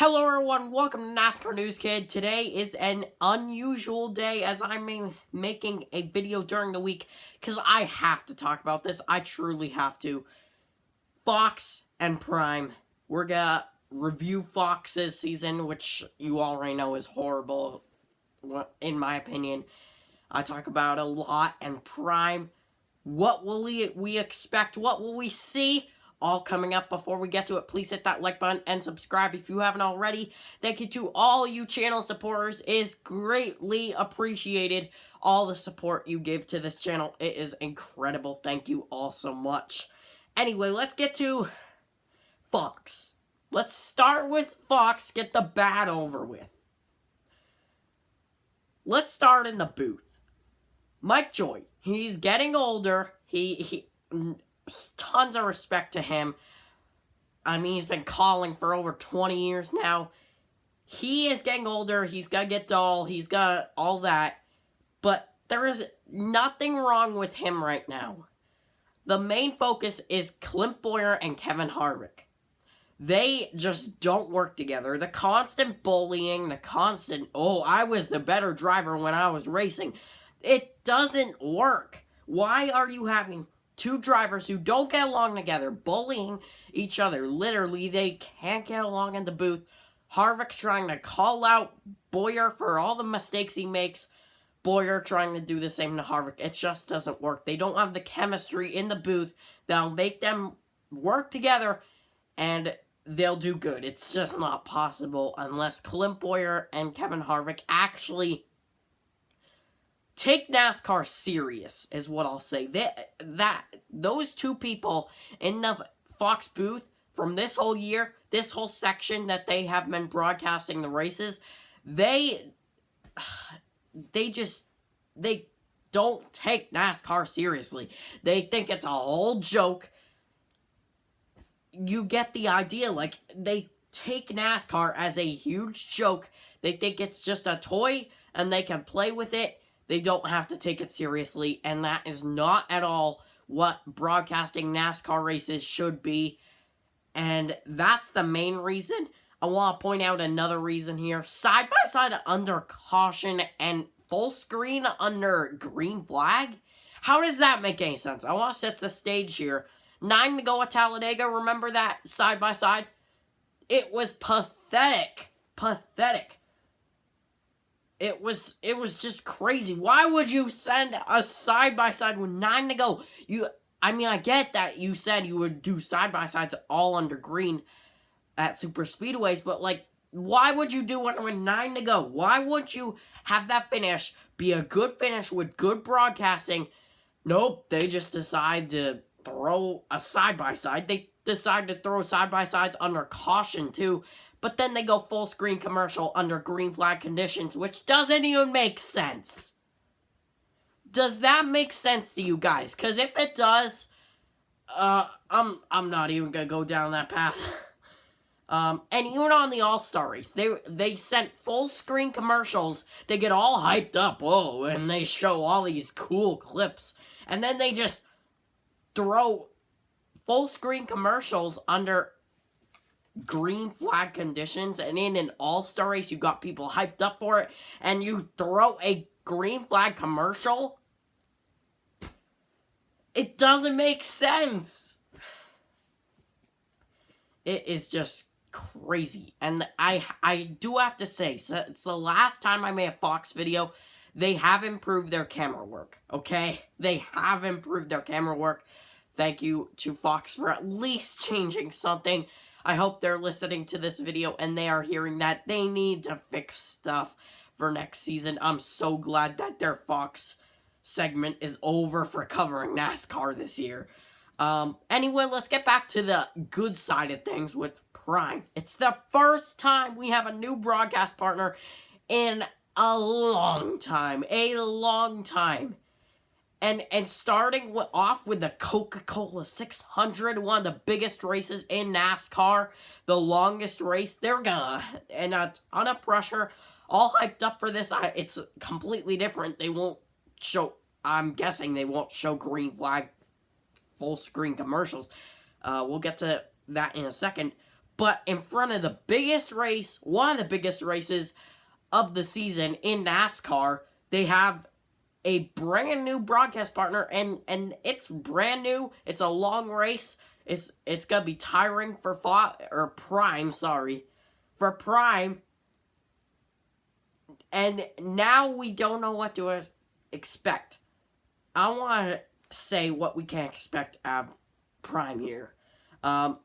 Hello everyone, welcome to NASCAR News Kid. Today is an unusual day as I'm making a video during the week because I have to talk about this. I truly have to. Fox and Prime. We're gonna review Fox's season, which you already know is horrible, in my opinion. I talk about a lot, and Prime. What will we expect? What will we see? All coming up. Before we get to it, please hit that like button and subscribe if you haven't already. Thank you to all you channel supporters. It is greatly appreciated. All the support you give to this channel. It is incredible. Thank you all so much. Anyway, let's get to Fox. Let's start with Fox. Get the bad over with. Let's start in the booth. Mike Joy. He's getting older. He tons of respect to him. I mean, he's been calling for over 20 years now. He is getting older. He's got to get dull. He's got all that. But there is nothing wrong with him right now. The main focus is Clint Bowyer and Kevin Harvick. They just don't work together. The constant bullying, the constant, oh, I was the better driver when I was racing. It doesn't work. Why are you having two drivers who don't get along together, bullying each other? Literally, they can't get along in the booth. Harvick trying to call out Bowyer for all the mistakes he makes. Bowyer trying to do the same to Harvick. It just doesn't work. They don't have the chemistry in the booth that'll make them work together, and they'll do good. It's just not possible unless Clint Bowyer and Kevin Harvick actually take NASCAR serious, is what I'll say. Those two people in the Fox booth from this whole year, this whole section that they have been broadcasting the races, they don't take NASCAR seriously. They think it's a whole joke. You get the idea. Like, they take NASCAR as a huge joke. They think it's just a toy and they can play with it. They don't have to take it seriously, and that is not at all what broadcasting NASCAR races should be, and that's the main reason. I want to point out another reason here. Side-by-side under caution and full screen under green flag? How does that make any sense? I want to set the stage here. 9 to go at Talladega, remember that side-by-side? It was pathetic. Pathetic. It was just crazy. Why would you send a side-by-side with 9 to go? I get that you said you would do side-by-sides all under green at super speedways, but, like, why would you do it with 9 to go? Why wouldn't you have that finish be a good finish with good broadcasting? Nope, they just decide to throw a side-by-side. They decide to throw side-by-sides under caution, too. But then they go full screen commercial under green flag conditions, which doesn't even make sense. Does that make sense to you guys? Because if it does, I'm not even gonna go down that path. And even on the All-Star race, they sent full screen commercials. They get all hyped up, whoa, and they show all these cool clips, and then they just throw full screen commercials under green flag conditions, and in an all-star race you got people hyped up for it, and you throw a green flag commercial? It doesn't make sense. It is just crazy. And I do have to say, so it's the last time I made a Fox video, they have improved their camera work, okay? They have improved their camera work. Thank you to Fox for at least changing something. I hope they're listening to this video and they are hearing that they need to fix stuff for next season. I'm so glad that their Fox segment is over for covering NASCAR this year. Anyway, let's get back to the good side of things with Prime. It's the first time we have a new broadcast partner in a long time. A long time. And starting off with the Coca-Cola 600, one of the biggest races in NASCAR, the longest race, they're gonna, and a ton of pressure, all hyped up for this. It's completely different. They won't show, I'm guessing they won't show green flag full screen commercials. We'll get to that in a second. But in front of the biggest race, one of the biggest races of the season in NASCAR, they have a brand new broadcast partner, and it's brand new. It's a long race. It's gonna be tiring for Prime, for Prime. And now we don't know what to expect. I want to say what we can expect out of Prime here.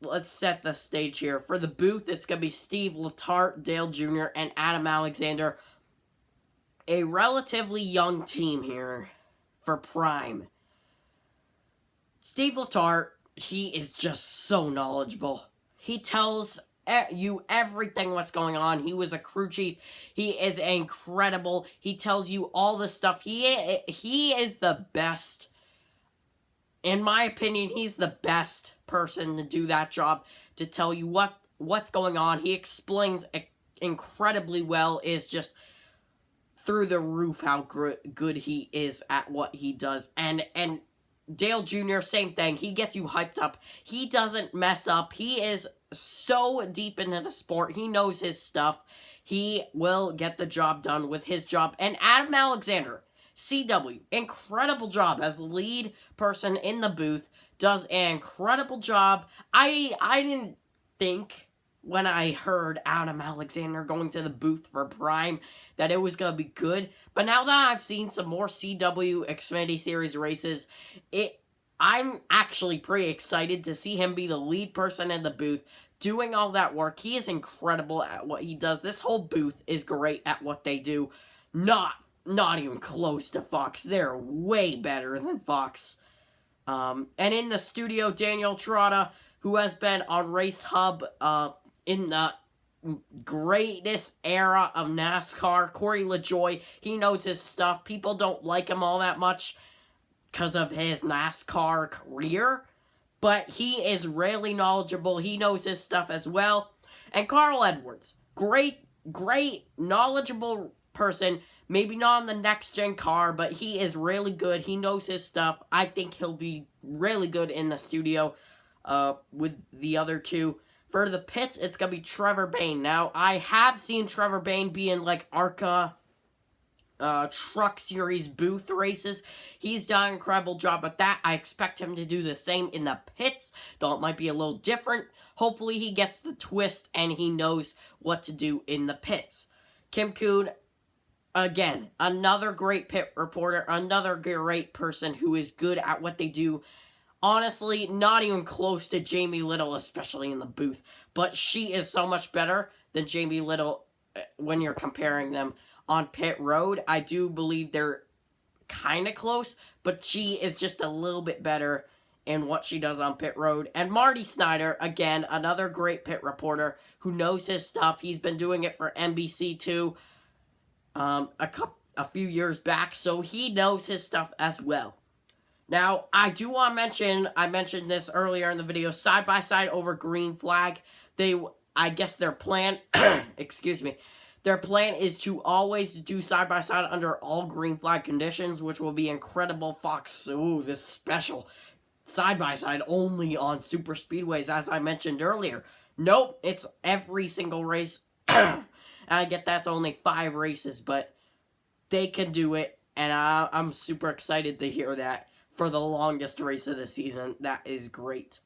Let's set the stage here. For the booth, it's going to be Steve Letarte, Dale Jr., and Adam Alexander. A relatively young team here for Prime. Steve Letarte, he is just so knowledgeable. He tells you everything what's going on. He was a crew chief. He is incredible. He tells you all the stuff. He is the best. In my opinion, he's the best person to do that job, to tell you what's going on. He explains incredibly well. Is just through the roof how good he is at what he does. And Dale Jr., same thing. He gets you hyped up. He doesn't mess up. He is so deep into the sport. He knows his stuff. He will get the job done with his job. And Adam Alexander, CW, incredible job as the lead person in the booth. Does an incredible job. I didn't think when I heard Adam Alexander going to the booth for Prime that it was going to be good. But now that I've seen some more CW Xfinity Series races, I'm actually pretty excited to see him be the lead person in the booth, doing all that work. He is incredible at what he does. This whole booth is great at what they do. Not even close to Fox. They're way better than Fox. And in the studio, Daniel Trotta, who has been on Race Hub in the greatest era of NASCAR. Corey LaJoie, he knows his stuff. People don't like him all that much because of his NASCAR career, but he is really knowledgeable. He knows his stuff as well. And Carl Edwards, great knowledgeable person. Maybe not on the next-gen car, but he is really good. He knows his stuff. I think he'll be really good in the studio with the other two. For the pits, it's going to be Trevor Bayne. Now, I have seen Trevor Bayne be in, like, ARCA Truck Series booth races. He's done an incredible job with that. I expect him to do the same in the pits, though it might be a little different. Hopefully, he gets the twist and he knows what to do in the pits. Kim Kuhn, again, another great pit reporter, another great person who is good at what they do. Honestly, not even close to Jamie Little, especially in the booth. But she is so much better than Jamie Little when you're comparing them on pit road. I do believe they're kind of close, but she is just a little bit better in what she does on pit road. And Marty Snyder, again, another great pit reporter who knows his stuff. He's been doing it for NBC too a few years back, so he knows his stuff as well. Now, I do want to mention, I mentioned this earlier in the video, side-by-side over green flag. I guess their plan, excuse me, their plan is to always do side-by-side under all green flag conditions, which will be incredible. Fox, ooh, this special side-by-side only on super speedways, as I mentioned earlier. Nope, it's every single race. I get that's only 5 races, but they can do it, and I'm super excited to hear that. For the longest race of the season, that is great.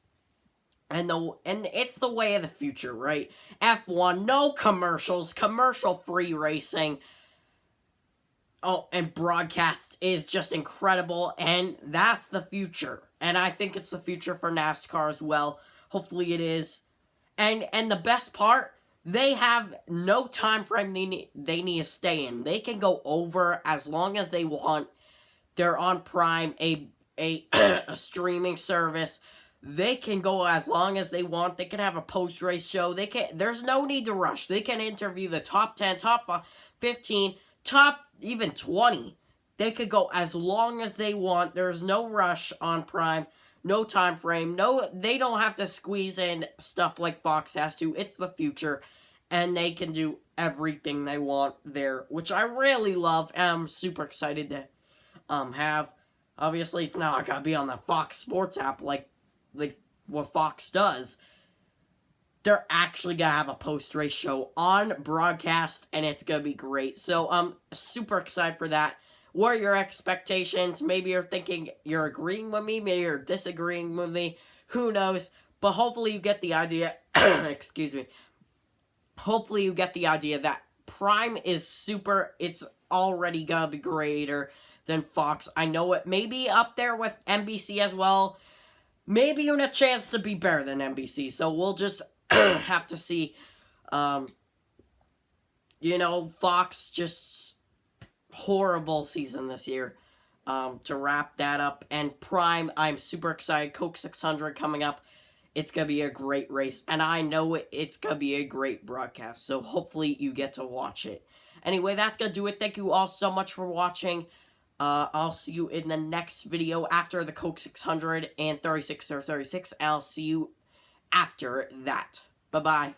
And it's the way of the future, right? F1, no commercials, commercial-free racing. Oh, and broadcast is just incredible, and that's the future. And I think it's the future for NASCAR as well. Hopefully it is. And the best part, they have no time frame they need to stay in. They can go over as long as they want. They're on Prime, a streaming service. They can go as long as they want. They can have a post-race show. There's no need to rush. They can interview the top 10, top 15, top even 20. They could go as long as they want. There's no rush on Prime. No time frame. No, they don't have to squeeze in stuff like Fox has to. It's the future. And they can do everything they want there, which I really love. And I'm super excited to have. Obviously, it's not going to be on the Fox Sports app like what Fox does. they're actually gonna have a post-race show on broadcast, and it's gonna be great. So I'm super excited for that. What are your expectations? Maybe you're thinking you're agreeing with me, maybe you're disagreeing with me. Who knows? But hopefully you get the idea. Excuse me. Hopefully you get the idea that Prime is super. It's already gonna be greater than Fox. I know it may be up there with NBC as well. Maybe even a chance to be better than NBC. So we'll just have to see. Fox just horrible season this year. To wrap that up, and Prime, I'm super excited. Coke 600 coming up. It's going to be a great race, and I know it's going to be a great broadcast, so hopefully you get to watch it. Anyway, that's going to do it. Thank you all so much for watching. I'll see you in the next video after the Coke 600 and 36 or 36. I'll see you after that. Bye-bye.